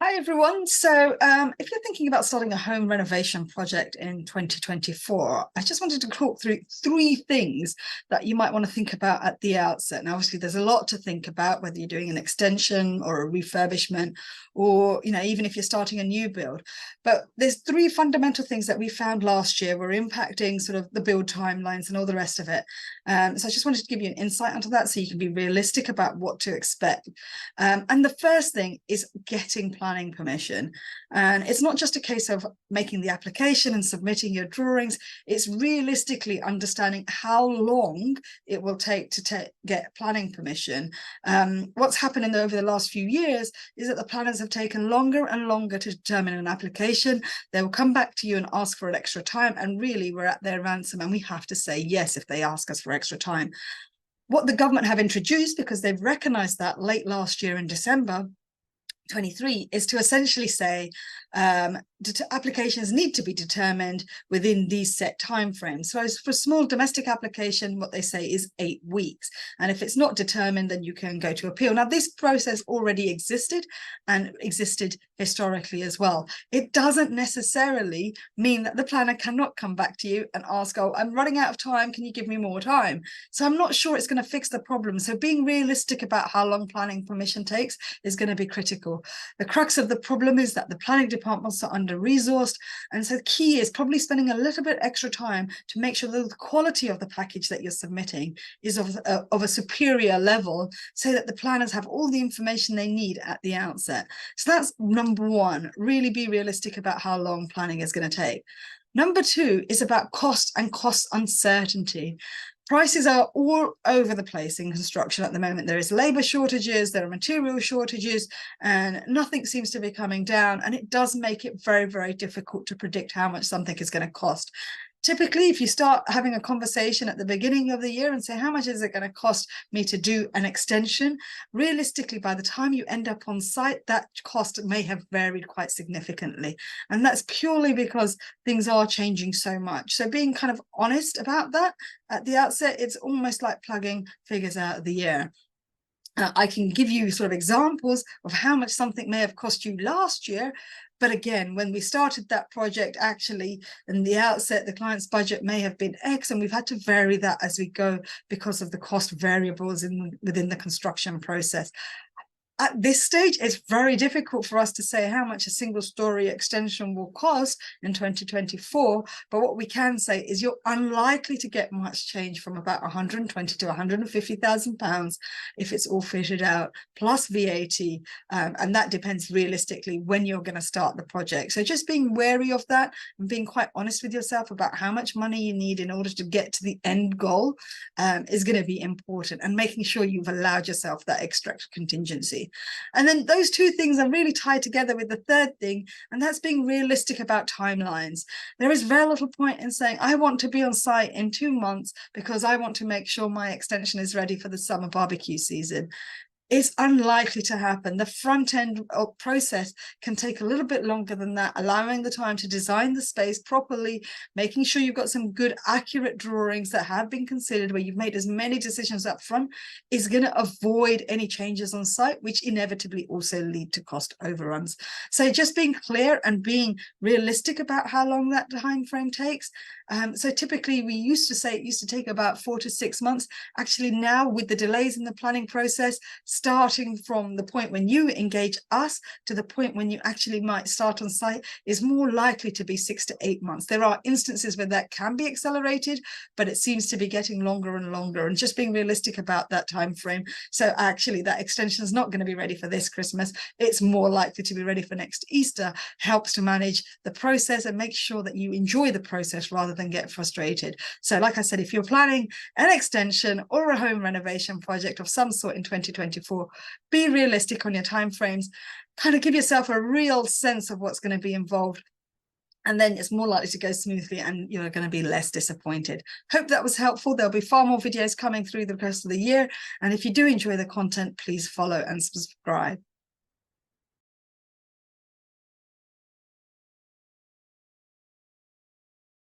Hi everyone. So if you're thinking about starting a home renovation project in 2024, I just wanted to talk through three things that you might want to think about at the outset. Now, obviously, there's a lot to think about, whether you're doing an extension or a refurbishment, or even if you're starting a new build. But there's three fundamental things that we found last year were impacting sort of the build timelines and all the rest of it. So I just wanted to give you an insight onto that so you can be realistic about what to expect. And the first thing is getting planning permission. And it's not just a case of making the application and submitting your drawings. It's realistically understanding how long it will take to get planning permission. What's happened over the last few years is that the planners have taken longer and longer to determine an application. They will come back to you and ask for an extra time, and really we're at their ransom, and we have to say yes if they ask us for extra time. What the government have introduced, because they've recognized that late last year in December 23, is to essentially say applications need to be determined within these set timeframes. So for small domestic application, what they say is 8 weeks. And if it's not determined, then you can go to appeal. Now, this process already existed and existed historically as well. It doesn't necessarily mean that the planner cannot come back to you and ask, oh, I'm running out of time, can you give me more time? So I'm not sure it's going to fix the problem. So being realistic about how long planning permission takes is going to be critical. The crux of the problem is that the planning departments are under-resourced, and so the key is probably spending a little bit extra time to make sure that the quality of the package that you're submitting is of a superior level, so that the planners have all the information they need at the outset. So that's number one, really be realistic about how long planning is going to take. Number two is about cost and cost uncertainty. Prices are all over the place in construction at the moment. There is labor shortages, there are material shortages, and nothing seems to be coming down. And it does make it very, very difficult to predict how much something is going to cost. Typically, if you start having a conversation at the beginning of the year and say, how much is it going to cost me to do an extension? Realistically, by the time you end up on site, that cost may have varied quite significantly. And that's purely because things are changing so much. So being kind of honest about that at the outset, it's almost like plugging figures out of the air. I can give you sort of examples of how much something may have cost you last year. But again, when we started that project, actually, in the outset, the client's budget may have been X, and we've had to vary that as we go because of the cost variables within the construction process. At this stage, it's very difficult for us to say how much a single-story extension will cost in 2024. But what we can say is you're unlikely to get much change from about 120 to 150,000 pounds if it's all fitted out, plus VAT. And that depends realistically when you're going to start the project. So just being wary of that and being quite honest with yourself about how much money you need in order to get to the end goal is going to be important, and making sure you've allowed yourself that extra contingency. And then those two things are really tied together with the third thing, and that's being realistic about timelines. There is very little point in saying, I want to be on site in 2 months because I want to make sure my extension is ready for the summer barbecue season. It's unlikely to happen. The front end process can take a little bit longer than that, allowing the time to design the space properly, making sure you've got some good, accurate drawings that have been considered, where you've made as many decisions up front, is going to avoid any changes on site, which inevitably also lead to cost overruns. So just being clear and being realistic about how long that time frame takes. So typically we used to say it used to take about 4 to 6 months. Actually now, with the delays in the planning process, starting from the point when you engage us to the point when you actually might start on site, is more likely to be 6 to 8 months. There are instances where that can be accelerated, but it seems to be getting longer and longer, and just being realistic about that time frame. So actually that extension is not going to be ready for this Christmas. It's more likely to be ready for next Easter. Helps to manage the process and make sure that you enjoy the process rather than get frustrated. So like I said, if you're planning an extension or a home renovation project of some sort in 2024, be realistic on your timeframes, kind of give yourself a real sense of what's going to be involved, and then it's more likely to go smoothly and you're going to be less disappointed. Hope that was helpful. There'll be far more videos coming through the rest of the year, and if you do enjoy the content, please follow and subscribe.